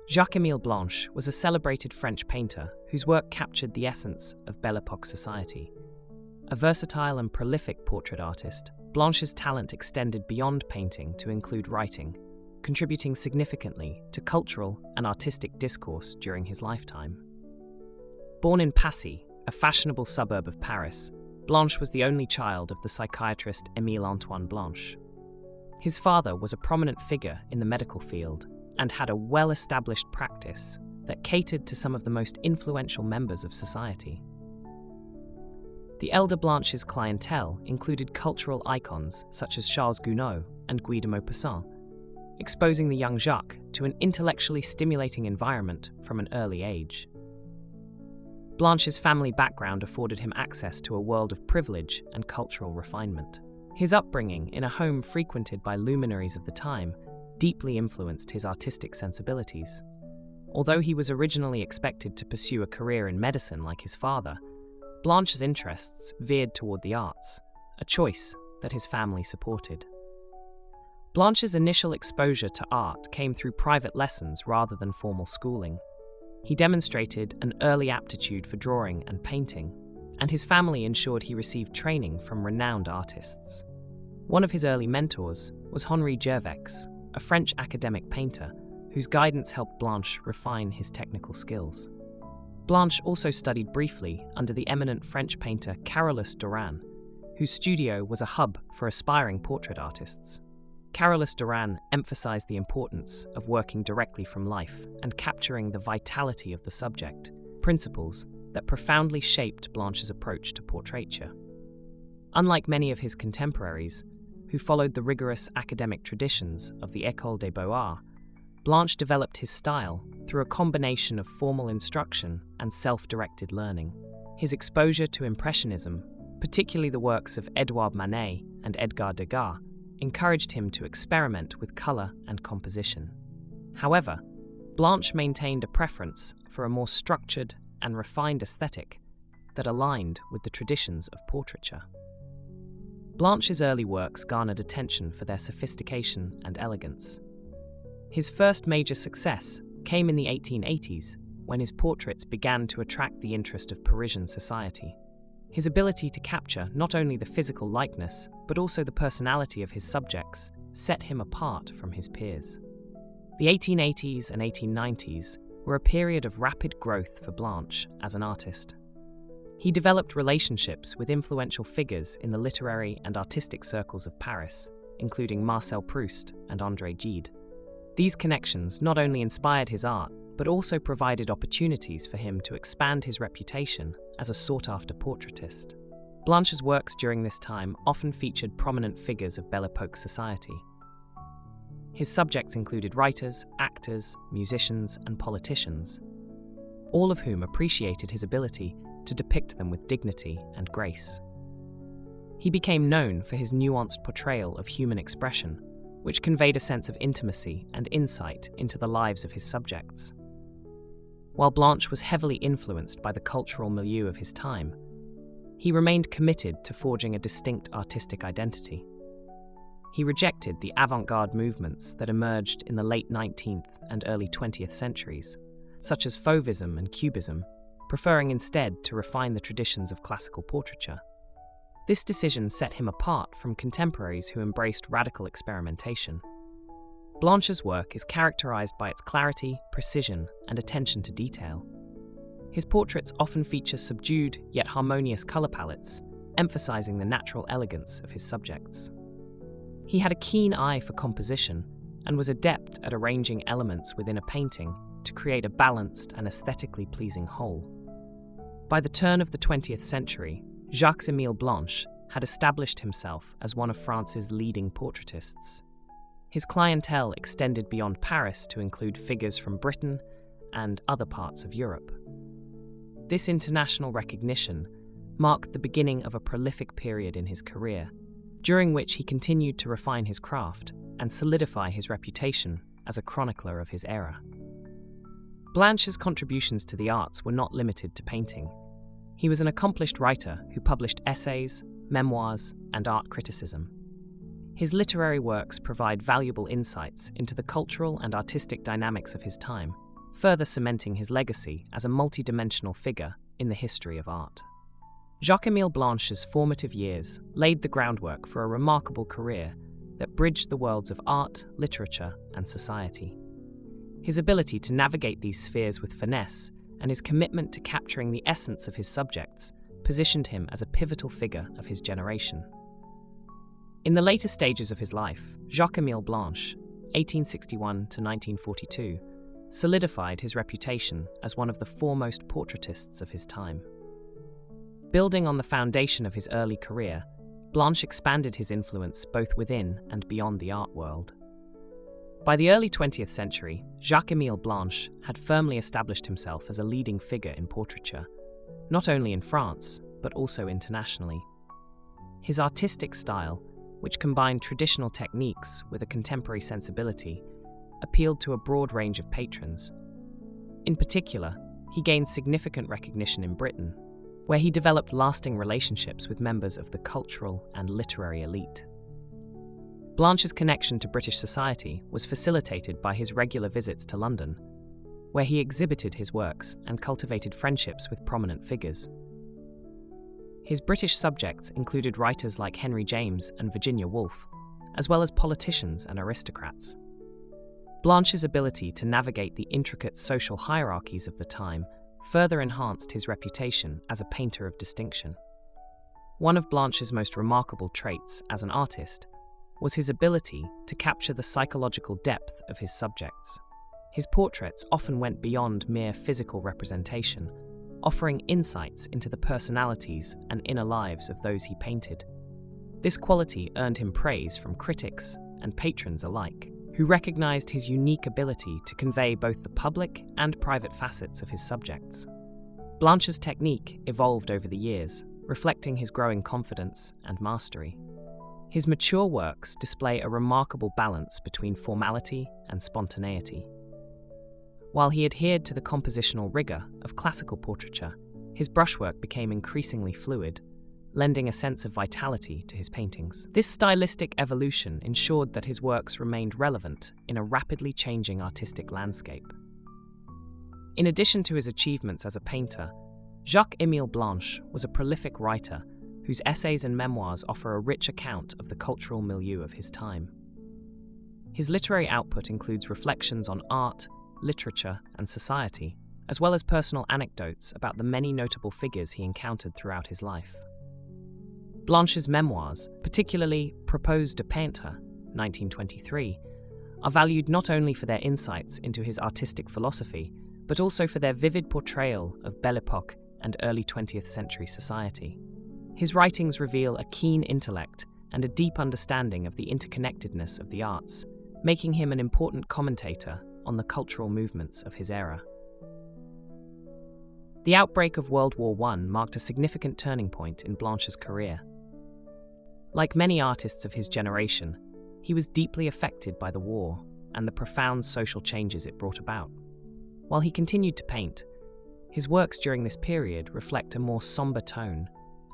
Jacques Émile Blanche was a celebrated French painter whose work captured the essence of Belle Époque society. A versatile and prolific portrait artist, Blanche's talent extended beyond painting to include writing, contributing significantly to cultural and artistic discourse during his lifetime. Born in Passy, a fashionable suburb of Paris, Blanche was the only child of the psychiatrist Émile Antoine Blanche. His father was a prominent figure in the medical field and had a well-established practice that catered to some of the most influential members of society. The elder Blanche's clientele included cultural icons such as Charles Gounod and Guy de Maupassant, exposing the young Jacques to an intellectually stimulating environment from an early age. Blanche's family background afforded him access to a world of privilege and cultural refinement. His upbringing in a home frequented by luminaries of the time deeply influenced his artistic sensibilities. Although he was originally expected to pursue a career in medicine like his father, Blanche's interests veered toward the arts, a choice that his family supported. Blanche's initial exposure to art came through private lessons rather than formal schooling. He demonstrated an early aptitude for drawing and painting, and his family ensured he received training from renowned artists. One of his early mentors was Henri Gervex, a French academic painter whose guidance helped Blanche refine his technical skills. Blanche also studied briefly under the eminent French painter Carolus Duran, whose studio was a hub for aspiring portrait artists. Carolus Duran emphasized the importance of working directly from life and capturing the vitality of the subject, principles that profoundly shaped Blanche's approach to portraiture. Unlike many of his contemporaries, who followed the rigorous academic traditions of the École des Beaux-Arts, Blanche developed his style through a combination of formal instruction and self-directed learning. His exposure to Impressionism, particularly the works of Édouard Manet and Edgar Degas, encouraged him to experiment with color and composition. However, Blanche maintained a preference for a more structured and refined aesthetic that aligned with the traditions of portraiture. Blanche's early works garnered attention for their sophistication and elegance. His first major success came in the 1880s, when his portraits began to attract the interest of Parisian society. His ability to capture not only the physical likeness, but also the personality of his subjects set him apart from his peers. The 1880s and 1890s were a period of rapid growth for Blanche as an artist. He developed relationships with influential figures in the literary and artistic circles of Paris, including Marcel Proust and André Gide. These connections not only inspired his art, but also provided opportunities for him to expand his reputation as a sought-after portraitist. Blanche's works during this time often featured prominent figures of Belle Époque society. His subjects included writers, actors, musicians, and politicians, all of whom appreciated his ability to depict them with dignity and grace. He became known for his nuanced portrayal of human expression, which conveyed a sense of intimacy and insight into the lives of his subjects. While Blanche was heavily influenced by the cultural milieu of his time, he remained committed to forging a distinct artistic identity. He rejected the avant-garde movements that emerged in the late 19th and early 20th centuries, such as Fauvism and Cubism, preferring instead to refine the traditions of classical portraiture. This decision set him apart from contemporaries who embraced radical experimentation. Blanche's work is characterized by its clarity, precision, and attention to detail. His portraits often feature subdued yet harmonious color palettes, emphasizing the natural elegance of his subjects. He had a keen eye for composition and was adept at arranging elements within a painting to create a balanced and aesthetically pleasing whole. By the turn of the 20th century, Jacques Émile Blanche had established himself as one of France's leading portraitists. His clientele extended beyond Paris to include figures from Britain and other parts of Europe. This international recognition marked the beginning of a prolific period in his career, during which he continued to refine his craft and solidify his reputation as a chronicler of his era. Blanche's contributions to the arts were not limited to painting. He was an accomplished writer who published essays, memoirs, and art criticism. His literary works provide valuable insights into the cultural and artistic dynamics of his time, further cementing his legacy as a multidimensional figure in the history of art. Jacques Émile Blanche's formative years laid the groundwork for a remarkable career that bridged the worlds of art, literature, and society. His ability to navigate these spheres with finesse and his commitment to capturing the essence of his subjects positioned him as a pivotal figure of his generation. In the later stages of his life, Jacques Émile Blanche, 1861 to 1942, solidified his reputation as one of the foremost portraitists of his time. Building on the foundation of his early career, Blanche expanded his influence both within and beyond the art world. By the early 20th century, Jacques Émile Blanche had firmly established himself as a leading figure in portraiture, not only in France, but also internationally. His artistic style, which combined traditional techniques with a contemporary sensibility, appealed to a broad range of patrons. In particular, he gained significant recognition in Britain, where he developed lasting relationships with members of the cultural and literary elite. Blanche's connection to British society was facilitated by his regular visits to London, where he exhibited his works and cultivated friendships with prominent figures. His British subjects included writers like Henri Gervex and Virginia Woolf, as well as politicians and aristocrats. Blanche's ability to navigate the intricate social hierarchies of the time further enhanced his reputation as a painter of distinction. One of Blanche's most remarkable traits as an artist was his ability to capture the psychological depth of his subjects. His portraits often went beyond mere physical representation, offering insights into the personalities and inner lives of those he painted. This quality earned him praise from critics and patrons alike, who recognized his unique ability to convey both the public and private facets of his subjects. Blanche's technique evolved over the years, reflecting his growing confidence and mastery. His mature works display a remarkable balance between formality and spontaneity. While he adhered to the compositional rigor of classical portraiture, his brushwork became increasingly fluid, lending a sense of vitality to his paintings. This stylistic evolution ensured that his works remained relevant in a rapidly changing artistic landscape. In addition to his achievements as a painter, Jacques Émile Blanche was a prolific writer whose essays and memoirs offer a rich account of the cultural milieu of his time. His literary output includes reflections on art, literature, and society, as well as personal anecdotes about the many notable figures he encountered throughout his life. Blanche's memoirs, particularly Propos de Peintre, 1923, are valued not only for their insights into his artistic philosophy, but also for their vivid portrayal of Belle Époque and early 20th century society. His writings reveal a keen intellect and a deep understanding of the interconnectedness of the arts, making him an important commentator on the cultural movements of his era. The outbreak of World War I marked a significant turning point in Blanche's career. Like many artists of his generation, he was deeply affected by the war and the profound social changes it brought about. While he continued to paint, his works during this period reflect a more somber tone,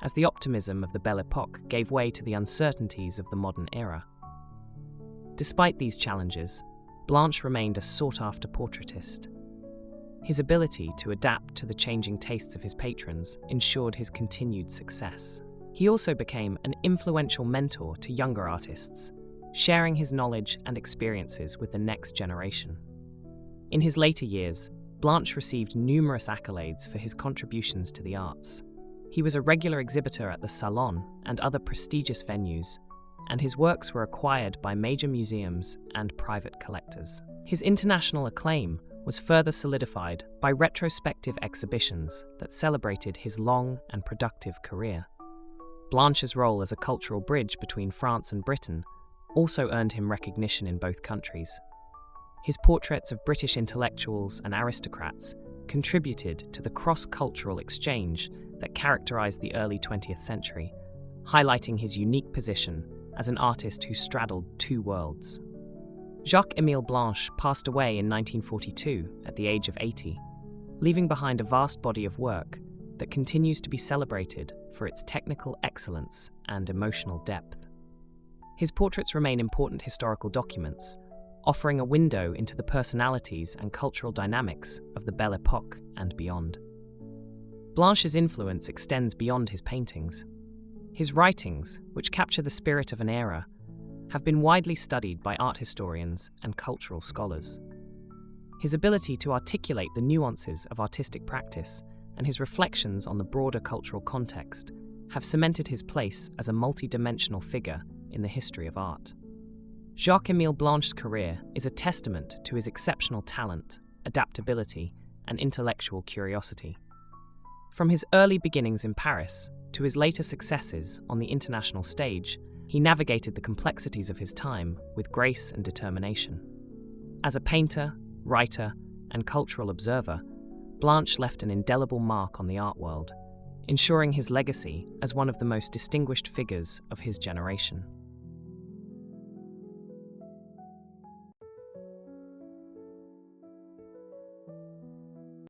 as the optimism of the Belle Époque gave way to the uncertainties of the modern era. Despite these challenges, Blanche remained a sought-after portraitist. His ability to adapt to the changing tastes of his patrons ensured his continued success. He also became an influential mentor to younger artists, sharing his knowledge and experiences with the next generation. In his later years, Blanche received numerous accolades for his contributions to the arts. He was a regular exhibitor at the Salon and other prestigious venues, and his works were acquired by major museums and private collectors. His international acclaim was further solidified by retrospective exhibitions that celebrated his long and productive career. Blanche's role as a cultural bridge between France and Britain also earned him recognition in both countries. His portraits of British intellectuals and aristocrats contributed to the cross-cultural exchange that characterized the early 20th century, highlighting his unique position as an artist who straddled two worlds. Jacques Émile Blanche passed away in 1942 at the age of 80, leaving behind a vast body of work that continues to be celebrated for its technical excellence and emotional depth. His portraits remain important historical documents, offering a window into the personalities and cultural dynamics of the Belle Époque and beyond. Blanche's influence extends beyond his paintings. His writings, which capture the spirit of an era, have been widely studied by art historians and cultural scholars. His ability to articulate the nuances of artistic practice and his reflections on the broader cultural context have cemented his place as a multi-dimensional figure in the history of art. Jacques Émile Blanche's career is a testament to his exceptional talent, adaptability, and intellectual curiosity. From his early beginnings in Paris to his later successes on the international stage, he navigated the complexities of his time with grace and determination. As a painter, writer, and cultural observer, Blanche left an indelible mark on the art world, ensuring his legacy as one of the most distinguished figures of his generation.